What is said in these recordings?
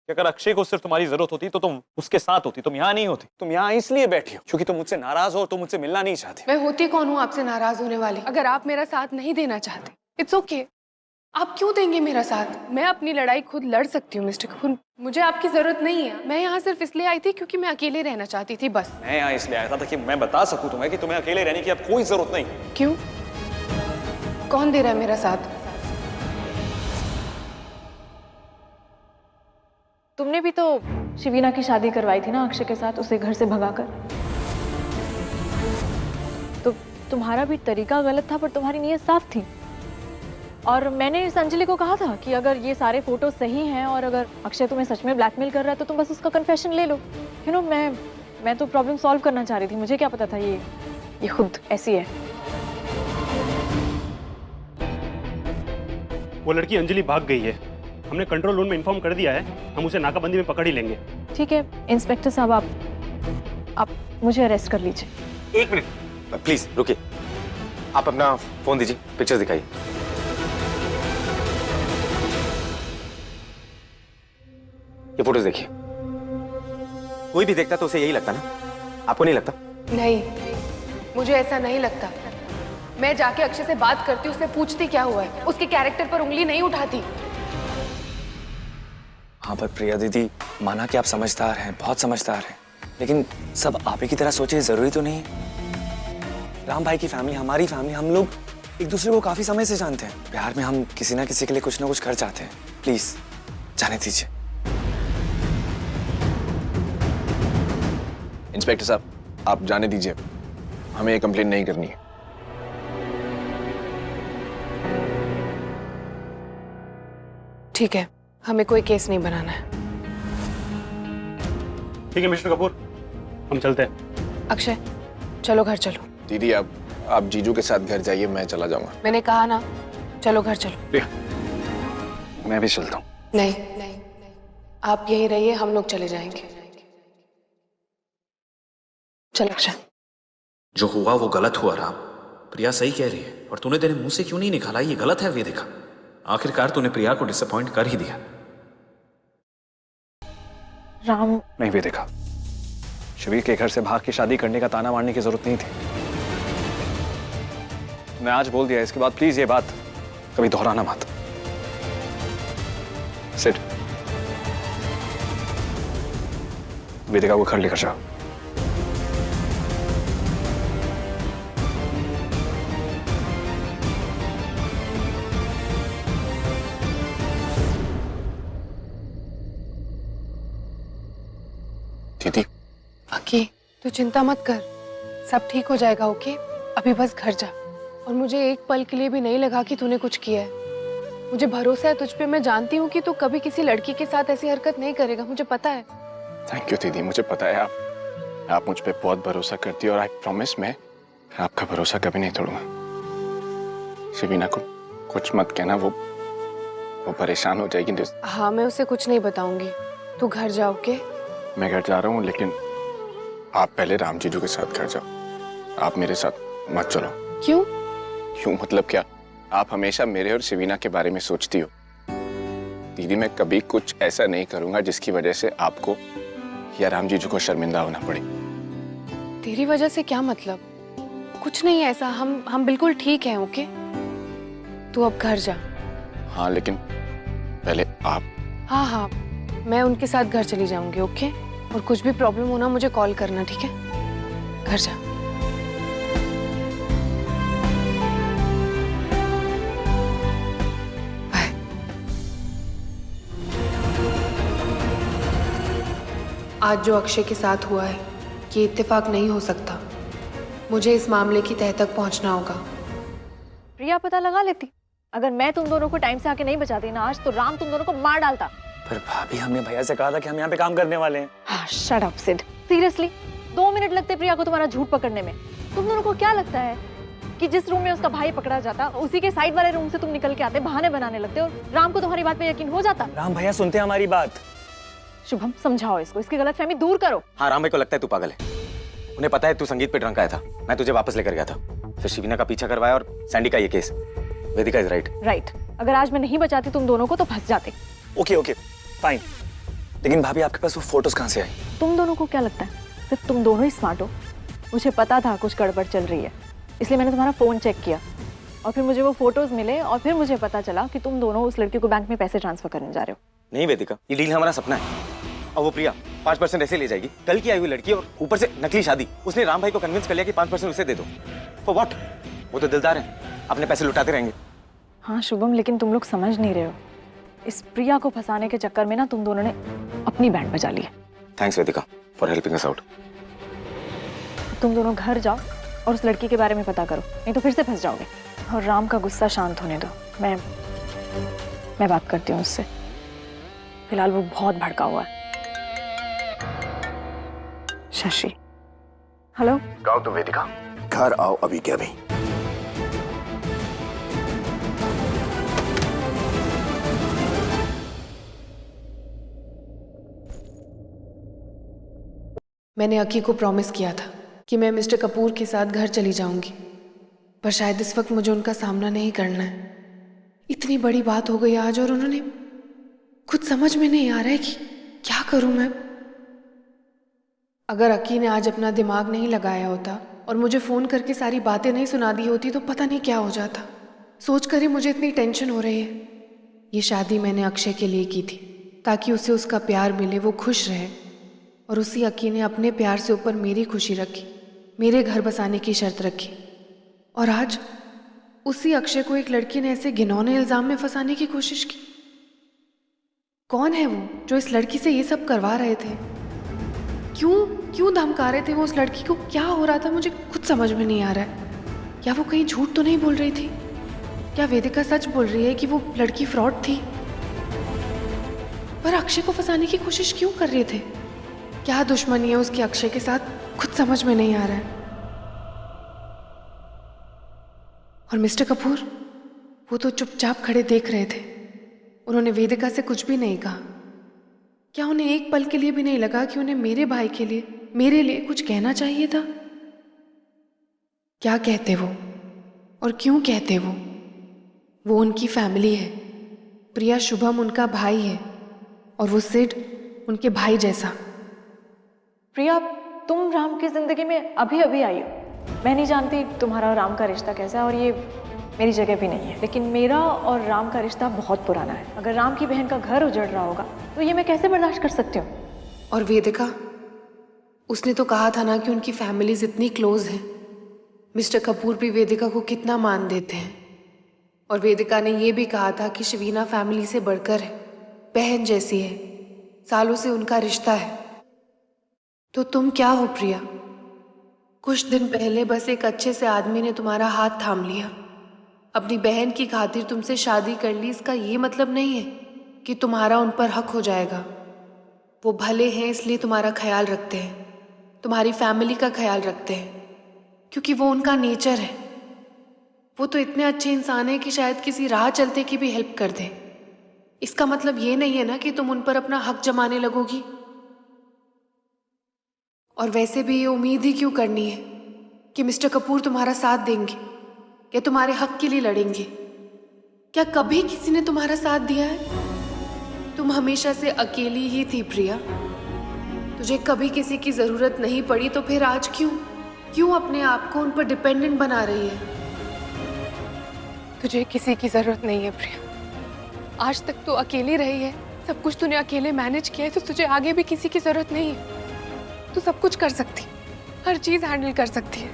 कि अगर अक्षय को सिर्फ तुम्हारी जरूरत होती तो तुम उसके साथ होती, तुम यहाँ नहीं होती। तुम यहाँ इसलिए बैठी हो क्योंकि तुम मुझसे नाराज हो और तुम मुझसे मिलना नहीं चाहती। मैं होती कौन हूँ आपसे नाराज होने वाली? अगर आप मेरा साथ नहीं देना चाहते, इट्स ओके। आप क्यों देंगे मेरा साथ? मैं अपनी लड़ाई खुद लड़ सकती हूँ मिस्टर कपूर, मुझे आपकी जरूरत नहीं है। मैं यहाँ सिर्फ इसलिए आई थी क्योंकि मैं अकेले रहना चाहती थी, बस। मैं यहाँ इसलिए आया था ताकि मैं बता सकूं तुम्हें कि तुम्हें अकेले रहने की अब कोई जरूरत नहीं। क्यों? कौन दे रहा है मेरा साथ? तुमने भी तो शिवीना की शादी करवाई थी ना अक्षय के साथ, उसे घर से भगाकर। तो तुम्हारा भी तरीका गलत था पर तुम्हारी नीयत साफ थी। और मैंने इस अंजलि को कहा था कि अगर ये सारे फोटो सही हैं और अगर अक्षय तुम्हें सच में ब्लैकमेल कर रहा है तो तुम बस उसका कन्फेशन ले लो। यू नो, मैं तो प्रॉब्लम सॉल्व करना चाह रही थी, मुझे क्या पता था ये खुद ऐसी है। वो लड़की अंजलि भाग गई है, हमने कंट्रोल रूम में इन्फॉर्म कर दिया है, हम उसे नाकाबंदी में पकड़ ही लेंगे। ठीक है इंस्पेक्टर साहब, आप मुझे अरेस्ट कर लीजिए। एक मिनट प्लीज रुकिए, आप अपना फोन दीजिए, पिक्चर्स दिखाइए। ये फोटोज देखिए, कोई भी देखता तो उसे यही लगता ना, आपको नहीं लगता? नहीं, मुझे ऐसा नहीं लगता। मैं जाके अक्षय से बात करती, उससे पूछती क्या हुआ है, उसके कैरेक्टर पर उंगली नहीं उठाती। हाँ पर प्रिया दीदी, माना कि आप समझदार हैं, बहुत समझदार हैं, लेकिन सब आप ही की तरह सोचे जरूरी तो नहीं है। राम भाई की फैमिली, हमारी फैमिली, हम लोग एक दूसरे को काफी समय से जानते हैं। प्यार में हम किसी ना किसी के लिए कुछ ना कुछ कर जाते हैं। प्लीज जाने दीजिए। इंस्पेक्टर साहब, आप जाने दीजिए, हमें ये कंप्लेंट नहीं करनी है। ठीक है, हमें कोई केस नहीं बनाना है। ठीक है मिस्टर कपूर, हम चलते हैं। अक्षय चलो घर चलो। दीदी आप जीजू के साथ घर जाइए, मैं चला जाऊंगा। मैंने कहा ना, चलो घर चलो। मैं भी चलता हूँ। नहीं, आप यहीं रहिए, हम लोग चले जाएंगे। चल अक्षय। जो हुआ वो गलत हुआ राम, प्रिया सही कह रही है और तूने तेरे मुंह से क्यों नहीं निकाला ये गलत है वेदिका। आखिरकार तूने प्रिया को डिसअपॉइंट कर ही दिया। राम नहीं भी देखा, शबीर के घर से भाग के शादी करने का ताना मारने की जरूरत नहीं थी। मैं आज बोल दिया, इसके बाद प्लीज ये बात कभी दोहराना मत। सिट, वेदिका को घर लेकर जाओ। दीदी बाकी तू चिंता मत कर, सब ठीक हो जाएगा। ओके, अभी बस घर जा। और मुझे एक पल के लिए भी नहीं लगा कि तूने कुछ किया है। मुझे भरोसा है तुझ पे। मैं जानती हूँ कि तू कभी किसी लड़की के साथ ऐसी हरकत नहीं करेगा, मुझे पता है। थैंक यू दीदी, मुझे पता है आप मुझ पे बहुत भरोसा करती हो और आई प्रॉमिस मैं आपका भरोसा कभी नहीं तोड़ूंगा। शबीना को कुछ मत कहना, वो परेशान हो जाएगी। हाँ, मैं उसे कुछ नहीं बताऊंगी। तू घर जा। ओके, मैं घर जा रहा हूँ, लेकिन आप पहले राम जीजू के साथ घर जाओ, आप मेरे साथ मत चलो। क्यों? क्यों मतलब क्या? आप हमेशा मेरे और शिवीना के बारे में सोचती हो। दीदी मैं कभी कुछ ऐसा नहीं करूंगा जिसकी वजह से आपको या राम जीजू को शर्मिंदा होना पड़े। तेरी वजह से क्या मतलब? कुछ नहीं है ऐसा, हम बिल्कुल ठीक हैं। ओके, तू अब घर जा। हाँ लेकिन पहले आप। हाँ, मैं उनके साथ घर चली जाऊंगी। ओके, और कुछ भी प्रॉब्लम होना मुझे कॉल करना, ठीक है? घर जा। बाय। आज जो अक्षय के साथ हुआ है, ये इत्तेफाक नहीं हो सकता। मुझे इस मामले की तह तक पहुंचना होगा। प्रिया पता लगा लेती, अगर मैं तुम दोनों को टाइम से आके नहीं बचाती ना आज, तो राम तुम दोनों को मार डालता। पर भाभी, हमने भैया से कहा था कि हम यहाँ पे काम करने वाले हैं। हाँ, shut up Sid. Seriously 2 minute लगते प्रिया को तुम्हारा झूठ पकड़ने में। तुम दोनों को क्या लगता है कि जिस रूम में उसका भाई पकड़ा जाता, उसी के साइड वाले रूम से तुम निकल के आते, बहाने बनाने लगते और राम को तुम्हारी बात पे यकीन हो जाता? राम भैया सुनते हैं हमारी बात। शुभम, समझाओ इसको, इसकी गलतफहमी दूर करो। हाँ, राम भाई को लगता है तू पागल है। उन्हें पता है तू संगीत पे ड्रंक आया था, मैं तुझे वापस लेकर गया था, फिर शिवीना का पीछा करवाया और सैंडी का ये case. Vedika is right. Right. अगर आज मैं नहीं बचाती तुम दोनों को तो फंस जाते। ओके फाइन, लेकिन भाभी आपके पास वो फोटोज कहाँ से आई? तुम दोनों को क्या लगता है सिर्फ तुम दोनों ही स्मार्ट हो? मुझे पता था कुछ गड़बड़ चल रही है, इसलिए मैंने तुम्हारा फ़ोन चेक किया और फिर मुझे वो फोटोज़ मिले और फिर मुझे पता चला कि तुम दोनों उस लड़की को बैंक में पैसे ट्रांसफर करने जा रहे हो। नहीं वेदिका, ये डील हमारा सपना है और वो प्रिया 5% ऐसे ले जाएगी। कल की आई हुई लड़की और ऊपर से नकली शादी। उसने राम भाई को कन्विंस कर लिया कि 5% उसे दे दो। For what? वो तो दिलदार है, अपने पैसे लुटाते रहेंगे। हाँ शुभम, लेकिन तुम लोग समझ नहीं रहे हो, इस प्रिया को फंसाने के चक्कर में ना तुम दोनों ने अपनी बैंड बजा ली है। Thanks Vedika for helping us out. तुम दोनों घर जाओ और उस लड़की के बारे में पता करो, नहीं तो फिर से फंस जाओगे। और राम का गुस्सा शांत होने दो, मैं बात करती हूँ उससे। फिलहाल वो बहुत भड़का हुआ है। शशि। हेलो। कहो तो वेदिका, घर आओ अभी के अभी। मैंने अकी को प्रॉमिस किया था कि मैं मिस्टर कपूर के साथ घर चली जाऊंगी, पर शायद इस वक्त मुझे उनका सामना नहीं करना है। इतनी बड़ी बात हो गई आज और उन्होंने, कुछ समझ में नहीं आ रहा है कि क्या करूं मैं। अगर अकी ने आज अपना दिमाग नहीं लगाया होता और मुझे फ़ोन करके सारी बातें नहीं सुना दी होती तो पता नहीं क्या हो जाता। सोचकर ही मुझे इतनी टेंशन हो रही है। ये शादी मैंने अक्षय के लिए की थी ताकि उसे उसका प्यार मिले, वो खुश रहे, और उसी अकी ने अपने प्यार से ऊपर मेरी खुशी रखी, मेरे घर बसाने की शर्त रखी। और आज उसी अक्षय को एक लड़की ने ऐसे घिनौने इल्जाम में फंसाने की कोशिश की। कौन है वो जो इस लड़की से ये सब करवा रहे थे? क्यों धमका रहे थे वो उस लड़की को? क्या हो रहा था मुझे कुछ समझ में नहीं आ रहा है। क्या वो कहीं झूठ तो नहीं बोल रही थी? क्या वेदिका सच बोल रही है कि वो लड़की फ्रॉड थी? पर अक्षय को फंसाने की कोशिश क्यों कर रहे थे? क्या दुश्मनी है उसकी अक्षय के साथ? कुछ समझ में नहीं आ रहा है। और मिस्टर कपूर, वो तो चुपचाप खड़े देख रहे थे। उन्होंने वेदिका से कुछ भी नहीं कहा। क्या उन्हें एक पल के लिए भी नहीं लगा कि उन्हें मेरे भाई के लिए, मेरे लिए कुछ कहना चाहिए था? क्या कहते वो और क्यों कहते वो? वो उनकी फैमिली है। प्रिया शुभम उनका भाई है और वो सिड उनके भाई जैसा। प्रिया, तुम राम की जिंदगी में अभी अभी आई हो। मैं नहीं जानती तुम्हारा और राम का रिश्ता कैसा है और ये मेरी जगह भी नहीं है, लेकिन मेरा और राम का रिश्ता बहुत पुराना है। अगर राम की बहन का घर उजड़ रहा होगा तो ये मैं कैसे बर्दाश्त कर सकती हूँ? और वेदिका, उसने तो कहा था ना कि उनकी फैमिलीज इतनी क्लोज हैं। मिस्टर कपूर भी वेदिका को कितना मान देते हैं। और वेदिका ने ये भी कहा था कि शवीना फैमिली से बढ़कर है, बहन जैसी है, सालों से उनका रिश्ता है। तो तुम क्या हो प्रिया? कुछ दिन पहले बस एक अच्छे से आदमी ने तुम्हारा हाथ थाम लिया, अपनी बहन की खातिर तुमसे शादी कर ली। इसका ये मतलब नहीं है कि तुम्हारा उन पर हक हो जाएगा। वो भले हैं इसलिए तुम्हारा ख्याल रखते हैं, तुम्हारी फैमिली का ख्याल रखते हैं, क्योंकि वो उनका नेचर है। वो तो इतने अच्छे इंसान हैं कि शायद किसी राह चलते की भी हेल्प कर दें। इसका मतलब ये नहीं है ना कि तुम उन पर अपना हक जमाने लगोगी। और वैसे भी ये उम्मीद ही क्यों करनी है कि मिस्टर कपूर तुम्हारा साथ देंगे या तुम्हारे हक के लिए लड़ेंगे? क्या कभी किसी ने तुम्हारा साथ दिया है? तुम हमेशा से अकेली ही थी प्रिया। तुझे कभी किसी की जरूरत नहीं पड़ी, तो फिर आज क्यों अपने आप को उन पर डिपेंडेंट बना रही है? तुझे किसी की जरूरत नहीं है प्रिया। आज तक तो अकेली रही है, सब कुछ तूने अकेले मैनेज किया है, तो तुझे आगे भी किसी की जरूरत नहीं है। तू सब कुछ कर सकती, हर चीज हैंडल कर सकती है।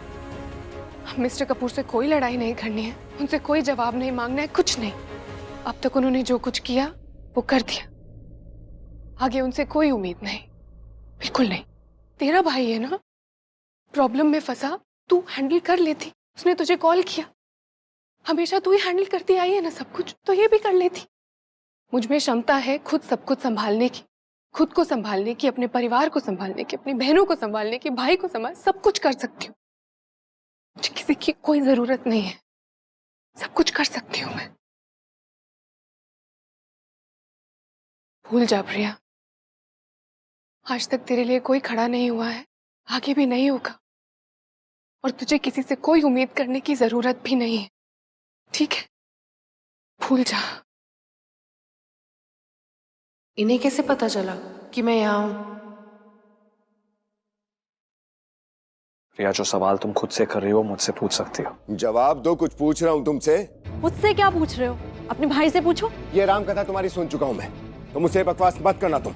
मिस्टर कपूर से कोई लड़ाई नहीं करनी है, उनसे कोई जवाब नहीं मांगना है, कुछ नहीं। अब तक उन्होंने जो कुछ किया वो कर दिया, आगे उनसे कोई उम्मीद नहीं, बिल्कुल नहीं। तेरा भाई है ना, प्रॉब्लम में फंसा, तू हैंडल कर लेती। उसने तुझे कॉल किया, हमेशा तू ही हैंडल करती आई है ना सब कुछ, तो ये भी कर लेती। मुझ में क्षमता है खुद सब कुछ संभालने की, खुद को संभालने की, अपने परिवार को संभालने की, अपनी बहनों को संभालने की, भाई को संभाल, सब कुछ कर सकती हूँ। मुझे किसी की कोई जरूरत नहीं है, सब कुछ कर सकती हूँ मैं। भूल जा प्रिया, आज तक तेरे लिए कोई खड़ा नहीं हुआ है, आगे भी नहीं होगा, और तुझे किसी से कोई उम्मीद करने की जरूरत भी नहीं है, ठीक है? भूल जा। इन्हें कैसे पता चला कि मैं यहाँ हूँ। प्रिया, जो सवाल तुम खुद से कर रही हो मुझसे पूछ सकती हो। जवाब दो, कुछ पूछ रहा हूँ तुमसे। मुझसे क्या पूछ रहे हो? अपने भाई से पूछो। ये राम कथा तुम्हारी सुन चुका हूँ मैं, तो मुझसे बकवास मत करना तुम।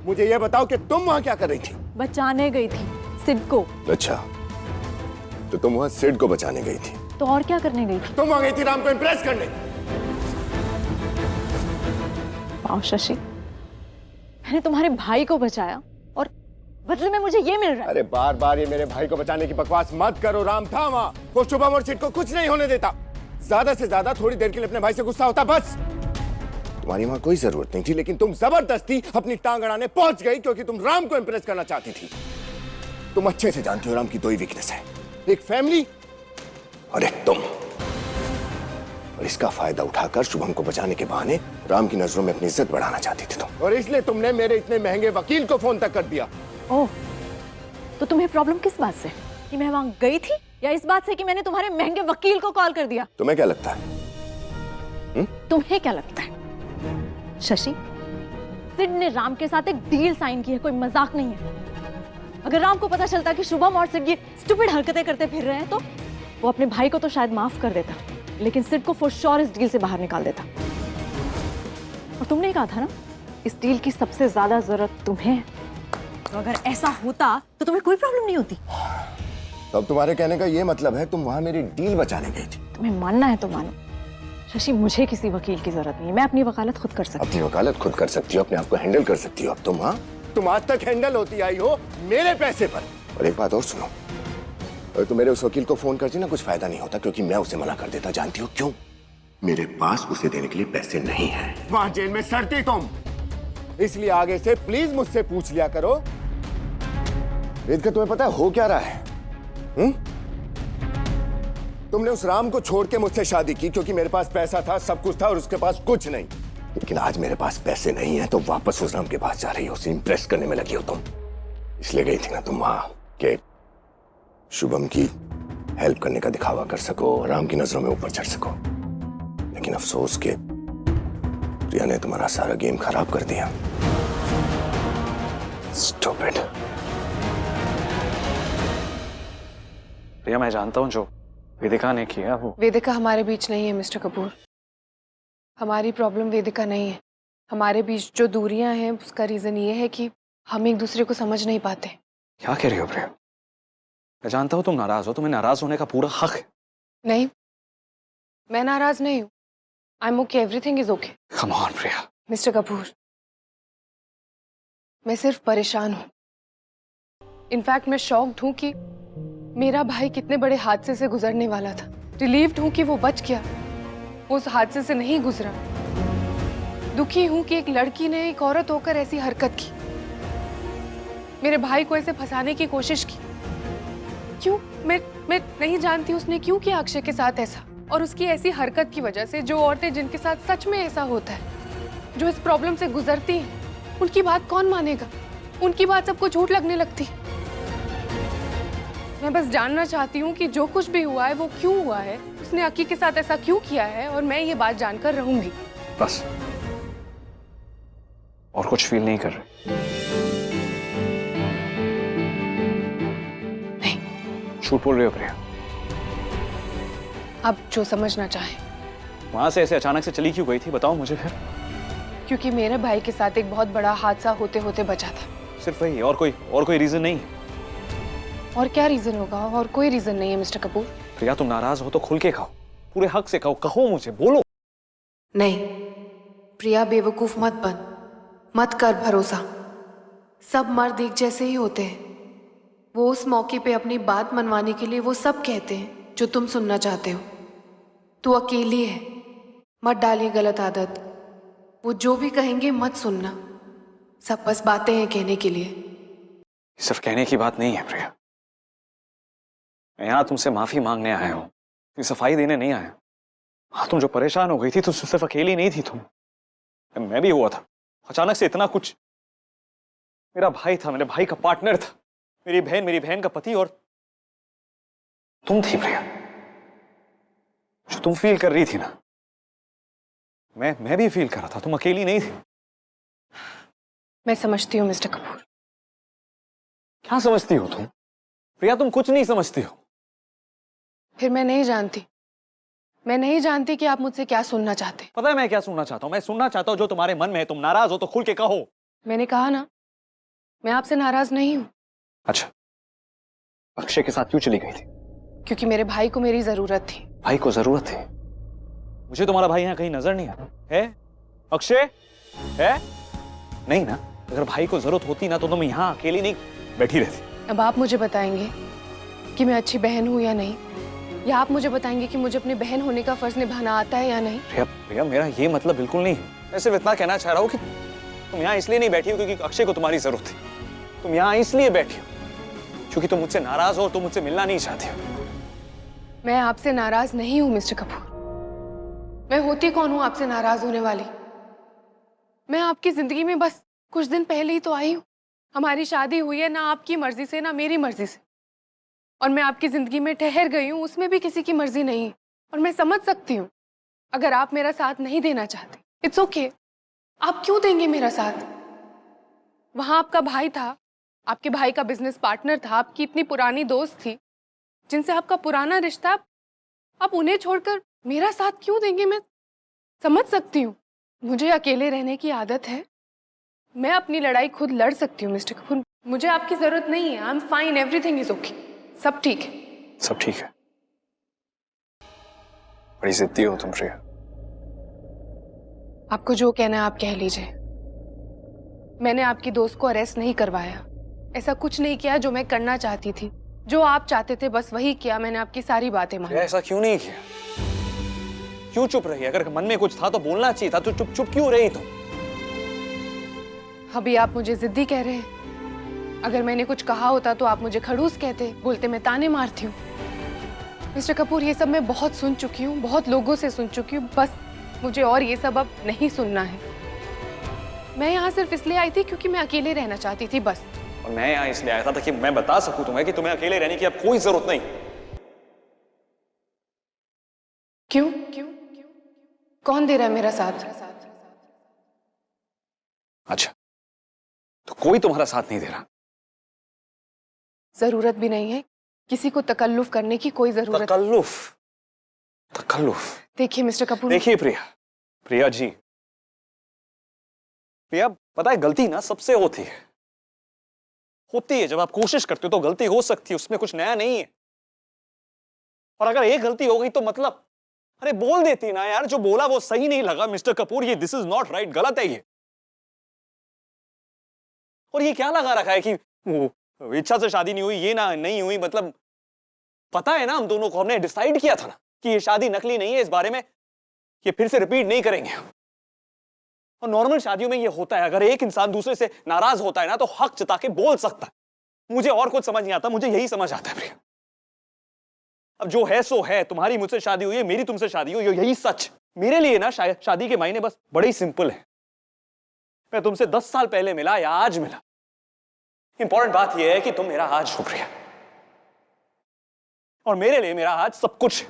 मुझे ये बताओ कि तुम वहाँ क्या कर रही थी? बचाने गई थी सिड को। अच्छा, तो तुम वहाँ सिड को बचाने गई थी? तो और क्या करने गई थी? तुम वहाँ गई थी राम को इम्प्रेस करने। वाह शशि, मैंने तुम्हारे भाई को बचाया और बदले में मुझे ये मिल रहा है। अरे बार बार ये मेरे भाई को बचाने की बकवास मत करो। राम था वहाँ, वो शुभम और सिड को कुछ नहीं होने देता। ज्यादा से ज्यादा थोड़ी देर के लिए अपने भाई से गुस्सा होता, बस। तुम्हारी वहाँ कोई जरूरत नहीं थी, लेकिन तुम जबरदस्ती अपनी टांग अड़ाने पहुंच गई क्योंकि तुम राम को इंप्रेस करना चाहती थी। तुम अच्छे से जानती हो राम की दो ही वीकनेस है, एक फैमिली और एक तुम। और इसका फायदा उठाकर शुभम को बचाने के बहाने राम की नजरों में अपनी इज्जत बढ़ाना चाहती थी तुम, और इसलिए तुमने मेरे इतने महंगे वकील को फोन तक कर दिया। ओह, तो तुम्हें प्रॉब्लम किस बात से? कि मैं वहां गई थी या इस बात से कि मैंने तुम्हारे महंगे वकील को कॉल कर दिया? तुम्हें क्या लगता है? तुम्हें क्या लगता है शशि? सिड ने राम के साथ एक डील साइन की है, कोई मजाक नहीं है। अगर राम को पता चलता कि शुभम और सिड ये स्टूपिड हरकतें करते फिर रहे हैं तो वो अपने भाई को तो शायद माफ कर देता, लेकिन सिड को फॉर श्योर इस डील से बाहर निकाल देता। और तुमने कहा था ना, इस डील की सबसे ज्यादा जरूरत तुम्हें है। तो अगर ऐसा होता तो तुम्हें कोई प्रॉब्लम नहीं होती। तो अब तुम्हारे कहने का ये मतलब है तुम वहां मेरी डील बचाने गई थी? तुम्हें मानना है तो मानो शशि, मुझे किसी वकील की जरूरत नहीं है। मैं अपनी वकालत खुद कर सकती अपनी वकालत खुद कर सकती हो, अपने आप को हैंडल कर सकती हो। अब तुम, हाँ, तुम आज तक हैंडल होती आई हो मेरे पैसे पर। और एक बात और सुनो, अगर तुम मेरे उस वकील को फोन करती ना, कुछ फायदा नहीं होता, क्योंकि मैं उसे मना कर देता। जानती हो क्यों? मेरे पास उसे देने के लिए पैसे नहीं है। वहां जेल में सड़ती तुम, इसलिए आगे से प्लीज मुझसे पूछ लिया करो। वेदिका, तुम्हें पता है हो क्या रहा है? तुमने उस राम को छोड़ के मुझसे शादी की क्योंकि मेरे पास पैसा था, सब कुछ था, और उसके पास कुछ नहीं। लेकिन आज मेरे पास पैसे नहीं है तो वापस उस राम के पास जा रही हो, उसे इंप्रेस करने में लगी हो तुम। इसलिए गई थी ना तुम वहां कि शुभम की हेल्प करने का दिखावा कर सको, राम की नजरों में ऊपर चढ़ सको। लेकिन अफसोस के प्रिया ने तुम्हारा सारा गेम खराब कर दिया। स्टूपिड। प्रिया, मैं जानता हूं जो वेदिका ने किया वो। वेदिका हमारे बीच नहीं है मिस्टर कपूर। हमारी प्रॉब्लम वेदिका नहीं है। हमारे बीच जो दूरियां हैं उसका रीजन ये है कि हम एक दूसरे को समझ नहीं पाते। क्या कह रही हो प्रिया? मैं जानता हूं तुम नाराज हो, तुम्हें नाराज होने का पूरा हक है। नहीं, मैं नाराज नहीं हूँ। I am okay, everything is okay. Come on Priya. Mister Kapoor, मैं सिर्फ परेशान हूँ। इनफैक्ट मैं शॉक्ड हूँ कि मेरा भाई कितने बड़े हादसे से गुजरने वाला था। रिलीव्ड हूँ कि वो बच गया, वो उस हादसे से नहीं गुजरा। दुखी हूँ कि एक लड़की ने एक औरत होकर ऐसी हरकत की, मेरे भाई को ऐसे फंसाने की कोशिश की। क्यों? मैं नहीं जानती उसने क्यों किया अक्षय के साथ ऐसा। और उसकी ऐसी हरकत की वजह से जो औरतें जिनके साथ सच में ऐसा होता है, जो इस प्रॉब्लम से गुजरती हैं, उनकी बात कौन मानेगा? उनकी बात सबको झूठ लगने लगती। मैं बस जानना चाहती हूँ कि जो कुछ भी हुआ है वो क्यों हुआ है, उसने अक्की के साथ ऐसा क्यों किया है, और मैं ये बात जानकर रहूंगी। बस, और कुछ फील नहीं कर रहे? नहीं। झूठ बोल रहे हो प्रिया? अब जो समझना चाहे। वहां से ऐसे अचानक से चली क्यों गई थी, बताओ मुझे फिर। क्योंकि मेरे भाई के साथ एक बहुत बड़ा हादसा होते होते बचा था। सिर्फ वही, और कोई रीजन नहीं है? और क्या रीजन होगा? और कोई रीजन नहीं है मिस्टर कपूर। प्रिया, तुम नाराज हो तो खुल के कहो, पूरे हक से कहो, कहो मुझे, बोलो। नहीं प्रिया, बेवकूफ मत बन, मत कर भरोसा। सब मर्द एक जैसे ही होते हैं। वो उस मौके पे अपनी बात मनवाने के लिए वो सब कहते हैं जो तुम सुनना चाहते हो। तू अकेली है, मत डालिए गलत आदत। वो जो भी कहेंगे मत सुनना, सब बस बातें हैं कहने के लिए। सिर्फ कहने की बात नहीं है प्रिया। मैं यहाँ तुमसे माफी मांगने आया हूँ, सफाई देने नहीं आया। हाँ, तुम जो परेशान हो गई थी तो सिर्फ अकेली नहीं थी तुम, मैं भी हुआ था। अचानक से इतना कुछ। मेरा भाई था, मेरे भाई का पार्टनर था, मेरी बहन का पति, और तुम थी प्रिया। जो तुम फील कर रही थी ना, मैं भी फील कर रहा था। तुम अकेली नहीं थी। मैं समझती हूँ मिस्टर कपूर। क्या समझती हो तुम प्रिया? तुम कुछ नहीं समझती हो। फिर मैं नहीं जानती। मैं नहीं जानती कि आप मुझसे क्या सुनना चाहते। पता है मैं क्या सुनना चाहता हूँ? मैं सुनना चाहता हूँ जो तुम्हारे मन में है। तुम नाराज हो तो खुल के कहो। मैंने कहा ना, मैं आपसे नाराज नहीं हूँ। अच्छा, अक्षय के साथ क्यों चली गई थी? क्योंकि मेरे भाई को मेरी जरूरत थी। भाई को जरूरत थी? मुझे तुम्हारा भाई यहाँ कहीं नजर नहीं आता है। अक्षय है नहीं ना? अगर भाई को जरूरत होती ना तो तुम यहाँ अकेली नहीं बैठी रहती। अब आप मुझे बताएंगे कि मैं अच्छी बहन हूँ या नहीं, या आप मुझे बताएंगे कि मुझे अपनी बहन होने का फर्ज निभाना आता है या नहीं। प्रिया, मेरा ये मतलब बिल्कुल नहीं है। मैं सिर्फ इतना कहना चाह रहा हूँ कि तुम यहाँ इसलिए नहीं बैठी हो क्योंकि अक्षय को तुम्हारी जरूरत थी। तुम यहाँ इसलिए बैठी हो क्योंकि तुम मुझसे नाराज हो और तुम मुझसे मिलना नहीं चाहती हो। मैं आपसे नाराज नहीं हूँ मिस्टर कपूर। मैं होती कौन हूँ आपसे नाराज होने वाली? मैं आपकी जिंदगी में बस कुछ दिन पहले ही तो आई हूँ। हमारी शादी हुई है ना आपकी मर्जी से ना मेरी मर्जी से, और मैं आपकी जिंदगी में ठहर गई हूँ, उसमें भी किसी की मर्जी नहीं है। और मैं समझ सकती हूँ अगर आप मेरा साथ नहीं देना चाहते। It's okay. आप क्यों देंगे मेरा साथ? वहां आपका भाई था, आपके भाई का बिजनेस पार्टनर था, आपकी इतनी पुरानी दोस्त थी जिनसे आपका पुराना रिश्ता, आप उन्हें छोड़कर मेरा साथ क्यों देंगे? मैं समझ सकती हूँ, मुझे अकेले रहने की आदत है। मैं अपनी लड़ाई खुद लड़ सकती हूँ मिस्टर कपूर। मुझे आपकी जरूरत नहीं है। I am fine, everything is okay. सब ठीक है। सब ठीक है। बड़ी जिद्दी हो तुम प्रिया। आपको जो कहना है आप कह लीजिए। मैंने आपकी दोस्त को अरेस्ट नहीं करवाया। ऐसा कुछ नहीं किया जो मैं करना चाहती थी। जो आप चाहते थे बस वही किया। मैंने आपकी सारी बातें मानी। ऐसा क्यों नहीं किया? क्यों चुप रही? अगर मन में कुछ था तो बोलना चाहिए था। तो चुप चुप क्यों रही तुम? अभी आप मुझे जिद्दी कह रहे हैं। अगर मैंने कुछ कहा होता तो आप मुझे खड़ूस कहते, बोलते मैं ताने मारती हूँ। मिस्टर कपूर, ये सब मैं बहुत सुन चुकी हूँ, बहुत लोगों से सुन चुकी हूँ। बस मुझे और ये सब अब नहीं सुनना है। मैं यहाँ सिर्फ इसलिए आई थी क्योंकि मैं अकेले रहना चाहती थी, बस। और मैं यहाँ इसलिए आया था ताकि मैं बता सकूं तुम्हें कि तुम्हें अकेले रहने की अब कोई जरूरत नहीं। क्यों? कौन दे रहा है मेरा साथ? अच्छा, तो कोई तुम्हारा साथ नहीं दे रहा? जरूरत भी नहीं है। किसी को तकल्लुफ करने की कोई जरूरत। तकल्लुफ। देखिए मिस्टर कपूर। देखिए प्रिया जी, प्रिया, पता है गलती ना सबसे होती है। जब आप कोशिश करते हो तो गलती हो सकती है, उसमें कुछ नया नहीं है। और अगर एक गलती हो गई तो मतलब, अरे बोल देती ना यार, जो बोला वो सही नहीं लगा मिस्टर कपूर, ये दिस इज नॉट राइट, गलत है ये। और ये क्या लगा रखा है कि वो इच्छा से शादी नहीं हुई, ये ना नहीं हुई, मतलब पता है ना हम दोनों को, हमने डिसाइड किया था ना कि ये शादी नकली नहीं है, इस बारे में ये फिर से रिपीट नहीं करेंगे। और नॉर्मल शादियों में ये होता है, अगर एक इंसान दूसरे से नाराज होता है ना तो हक जता के बोल सकता है। मुझे और कुछ समझ नहीं आता, मुझे यही समझ आता है प्रिया। अब जो है सो है, तुम्हारी मुझसे शादी हुई है, मेरी तुमसे शादी हुई, यही सच। मेरे लिए ना शादी के मायने बस बड़े ही सिंपल है। मैं तुमसे 10 साल पहले मिला या आज मिला, इंपॉर्टेंट बात यह है कि तुम मेरा आज हो प्रिया, और मेरे लिए मेरा आज सब कुछ है।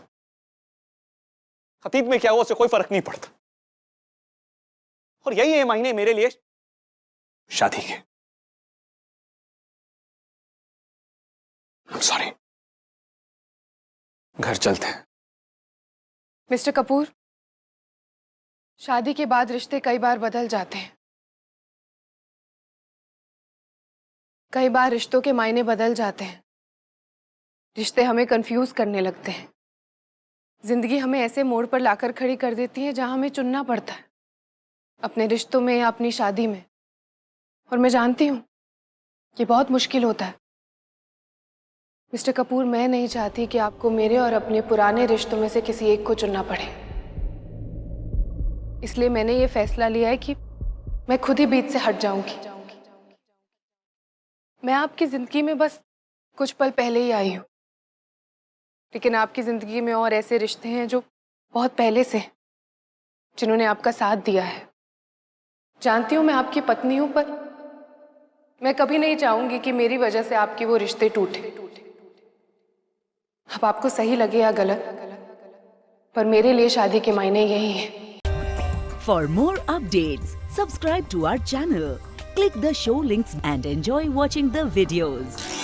अतीत में क्या हुआ उससे कोई फर्क नहीं पड़ता, और यही है मायने मेरे लिए शादी के। सॉरी, घर चलते हैं। मिस्टर कपूर, शादी के बाद रिश्ते कई बार बदल जाते हैं। कई बार रिश्तों के मायने बदल जाते हैं। रिश्ते हमें कंफ्यूज करने लगते हैं। जिंदगी हमें ऐसे मोड़ पर लाकर खड़ी कर देती है जहां हमें चुनना पड़ता है, अपने रिश्तों में या अपनी शादी में। और मैं जानती हूं ये बहुत मुश्किल होता है। मिस्टर कपूर, मैं नहीं चाहती कि आपको मेरे और अपने पुराने रिश्तों में से किसी एक को चुनना पड़े। इसलिए मैंने ये फैसला लिया है कि मैं खुद ही बीच से हट जाऊंगी। मैं आपकी जिंदगी में बस कुछ पल पहले ही आई हूं, लेकिन आपकी जिंदगी में और ऐसे रिश्ते हैं जो बहुत पहले से, जिन्होंने आपका साथ दिया है। जानती हूं मैं आपकी पत्नी हूं, पर मैं कभी नहीं चाहूंगी कि मेरी वजह से आपके वो रिश्ते टूटे। अब आपको सही लगे या गलत, पर मेरे लिए शादी के मायने यही है। For more updates, subscribe to our channel, Click the show links and enjoy watching the videos.